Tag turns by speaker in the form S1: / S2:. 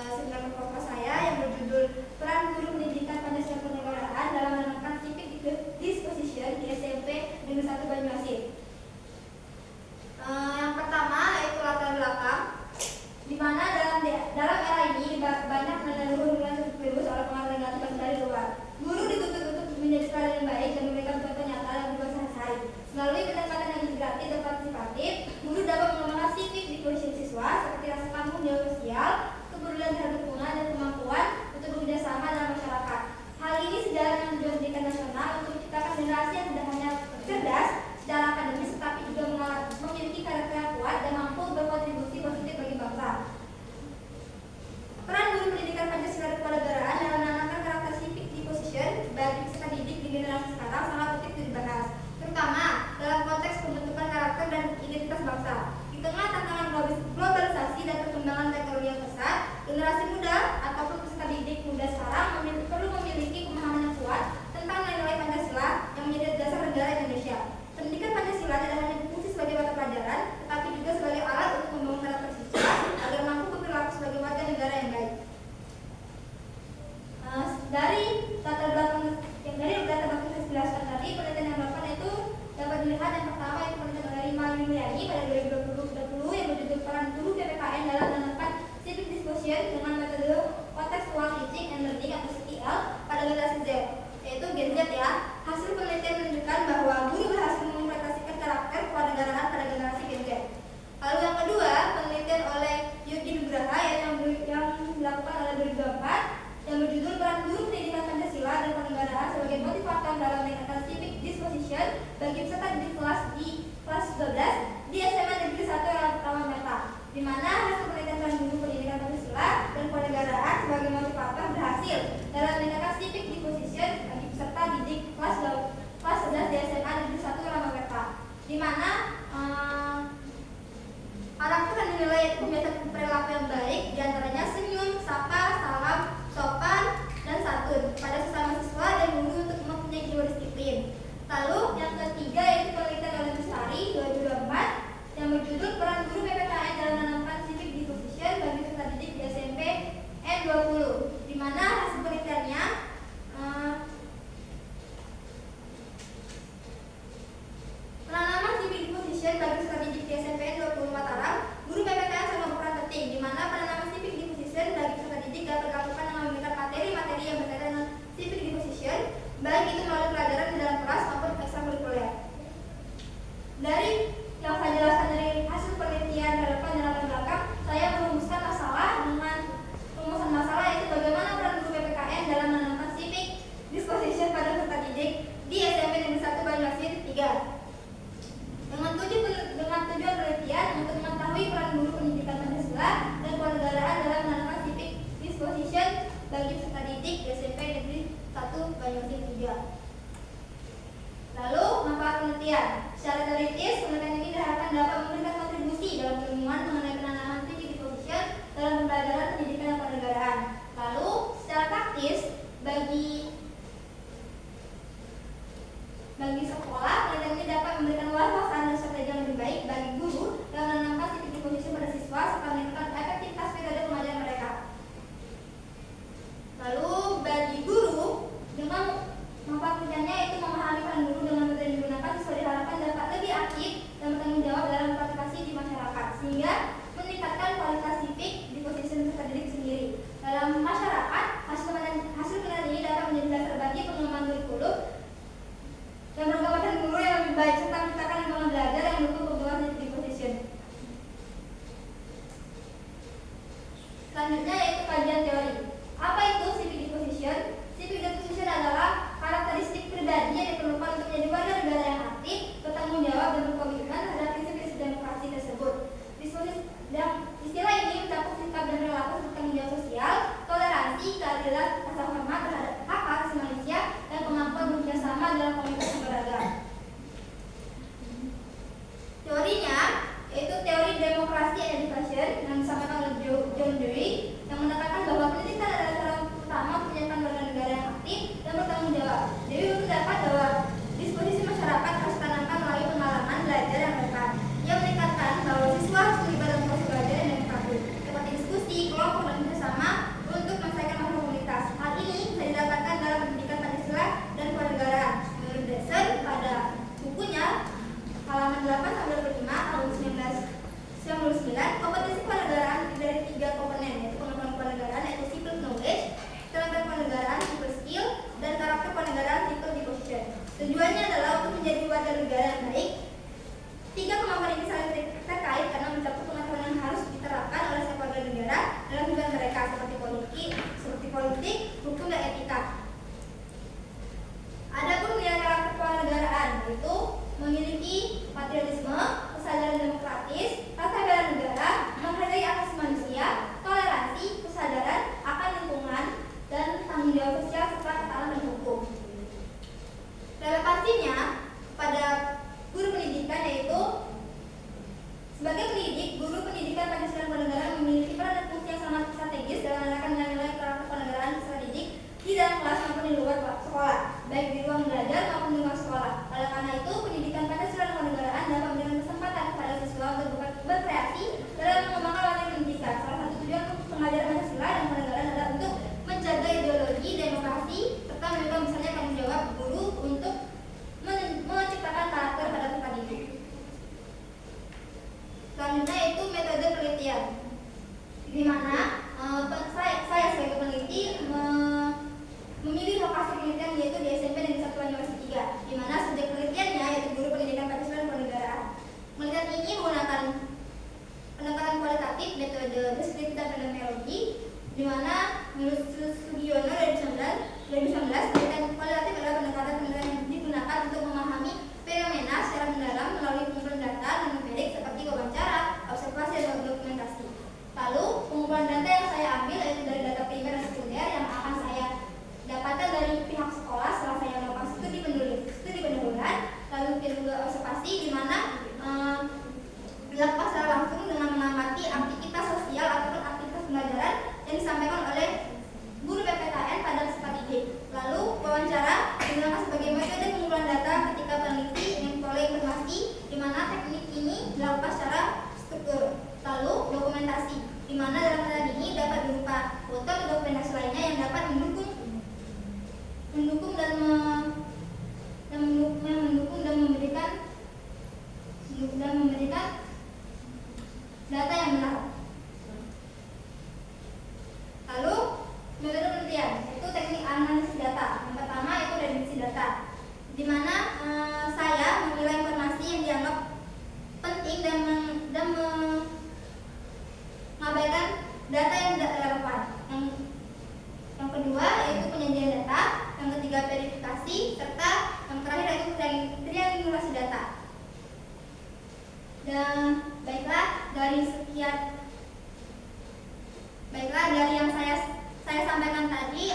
S1: seminar pokok saya yang berjudul Peran Guru Pendidikan Pancasila Kenegaraan dalam Menerapkan Civic Disposition di SMP Negeri 1 Banyuasin. Yang pertama yaitu latar belakang, di mana dalam era ini banyak leluhur yang tergerus oleh pengaruh negatif dari luar. Guru dituntut untuk menjadi teladan yang baik dan memberikan contoh nyata yang berbuat sehari-hari. Melalui pendekatan yang integratif dan partisipatif, guru dapat mengembangkan civic disposition siswa seperti rasa tanggung jawab sosial, kepedulian terhadap lingkungan, dan kemampuan untuk bekerja sama dalam masyarakat. Hal ini sejalan dengan tujuan pendidikan nasional untuk menciptakan generasi yang tidak hanya cerdas secara akademis, tetapi juga memiliki karakter yang kuat dan mampu berkontribusi positif bagi bangsa. Peran guru pendidikan Pancasila dan kewarganegaraan dalam menanamkan karakter civic disposition bagi peserta didik di generasi sekarang sangat penting dibahas, terutama dalam konteks pembentukan karakter dan identitas bangsa. Di tengah tantangan globalisasi dan perkembangan teknologi yang pesat, generasi muda ataupun peserta didik muda sekarang perlu memiliki pemahaman yang kuat tentang nilai-nilai Pancasila yang menjadi dasar negara Indonesia. Pendidikan Pancasila tidak hanya berfungsi sebagai mata pelajaran, tetapi juga sebagai alat untuk membangun karakter siswa agar mampu berperilaku sebagai warga negara yang baik. Dari latar belakang saya jelaskan tadi, penelitian yang dilakukan itu dapat dilihat yang pertama yaitu penelitian dari Yuliani pada 2020 yang berjudul Peran Guru PPKN dalam menerapkan civic disposition dengan metode contextual teaching and learning atau CTL pada generasi Z, yaitu Gen Z ya. Hasil penelitian menunjukkan bahwa guru berhasil mengimplementasikan karakter kewarganegaraan pada generasi Gen Z. Lalu yang kedua, penelitian oleh Yudi Nugraha yang dilakukan oleh 2004 yang berjudul Peran Guru Pendidikan Pancasila dan Kewarganegaraan sebagai motivator dalam meningkatkan civic disposition bagi peserta di kelas 12 di SMA Negeri 1 Rawamangun, di mana hasil penelitian Peran Guru Pendidikan Pancasila dan Kewarganegaraan sebagai motivator berhasil dalam meningkatkan civic disposition bagi peserta didik kelas 11 di SMA Negeri 1 Rawamangun, di mana karakter yang dinilai kebiasaan perilaku yang baik, diantaranya senyum, sapa, salam, sopan, dan santun pada sesama siswa dan guru untuk mempunyai jiwa disiplin. Lalu yang ketiga yaitu penelitian oleh Bestari 2024 yang berjudul Peran Guru PPKN dalam menanamkan civic disposition bagi peserta didik di SMP N20, di mana hasil penelitiannya penanaman civic disposition bagi peserta didik di SMP N20 Mataram, guru PPKN sangat berperan penting, di mana penanaman civic disposition bagi peserta didik dapat dilakukan dengan memberikan materi-materi yang berkaitan dengan civic disposition, baik itu melalui pelajaran di dalam kelas maupun ekstrakurikuler. Dari yang saya jelaskan dari hasil penelitian relevan dan latar belakang, saya merumuskan masalah dengan rumusan masalah yaitu bagaimana peran guru PPKN dalam menanamkan civic disposition pada peserta didik di SMP Negeri 1 Banyuasin 3. Dengan tujuan penelitian untuk mengetahui peran guru pendidikan Pancasila dan kewarganegaraan dalam menanamkan civic disposition bagi peserta didik di SMP Negeri 1 Banyuasin 3. Lalu manfaat penelitian. Secara teoritis, penelitian ini diharapkan dapat memberikan kontribusi dalam ilmuwan mengenai penanaman civic disposition dalam pembelajaran pendidikan dan kewarganegaraan. Lalu secara praktis, bagi sekolah, penelitian ini dapat memberikan wawasan dan strategi yang lebih baik bagi guru dalam menanamkan civic disposition pada siswa serta meningkatkan efektivitas metode pengajaran mereka. Lalu bagi guru, dengan manfaat penelitiannya yaitu memahami peran guru dengan metode yang digunakan siswa diharapkan dapat lebih aktif dan bertanggung jawab dalam partisipasi di masyarakat, sehingga meningkatkan kualitas civic disposition peserta didik sendiri. Dalam masyarakat, hasil penelitian ini dapat menjadi dasar bagi pengembangan kurikulum dan perkembangan guru yang lebih baik serta menciptakan lingkungan belajar yang mendukung perkembangan civic disposition. Selanjutnya yaitu kajian teori. Apa itu civic disposition? Civic disposition adalah karakteristik pribadi yang diperlukan untuk menjadi warga negara yang aktif, bertanggung jawab dan berkomitmen terhadap prinsip-prinsip demokrasi tersebut. Istilah ini mencakup sikap dan perilaku bertanggung jawab sosial, toleransi, keadilan, rasa hormat terhadap hak asasi manusia, dan kemampuan bekerja sama dalam komunitas yang beragam. Teorinya yaitu teori demokrasi and education yang disampaikan oleh John Dewey yang menekankan bahwa pendidikan adalah cara utama untuk menjadikan warga negara yang aktif dan bertanggung jawab. Dewey berpendapat bahwa disposisi masyarakat harus ditanamkan melalui pengalaman belajar yang relevan. Ia meningkatkan bahwa siswa harus terlibat dalam yang disampaikan oleh guru PPKN pada kesempatan ini. Lalu wawancara digunakan sebagai metode pengumpulan data ketika peneliti ingin memperoleh informasi di mana teknik ini dilakukan secara struktur. Lalu dokumentasi, di mana dalam metode ini dapat berupa foto atau dokumentasi lainnya yang dapat mendukung dan memberikan data yang benar. Lalu metode penelitian itu teknik analisis data. Yang pertama itu definisi data, di mana saya menilai informasi yang dianggap penting dan mengabaikan data yang tidak relevan. Yang kedua yaitu penyajian data, yang ketiga verifikasi, serta yang terakhir yaitu triangulasi data. Dan baiklah dari yang saya sampaikan tadi,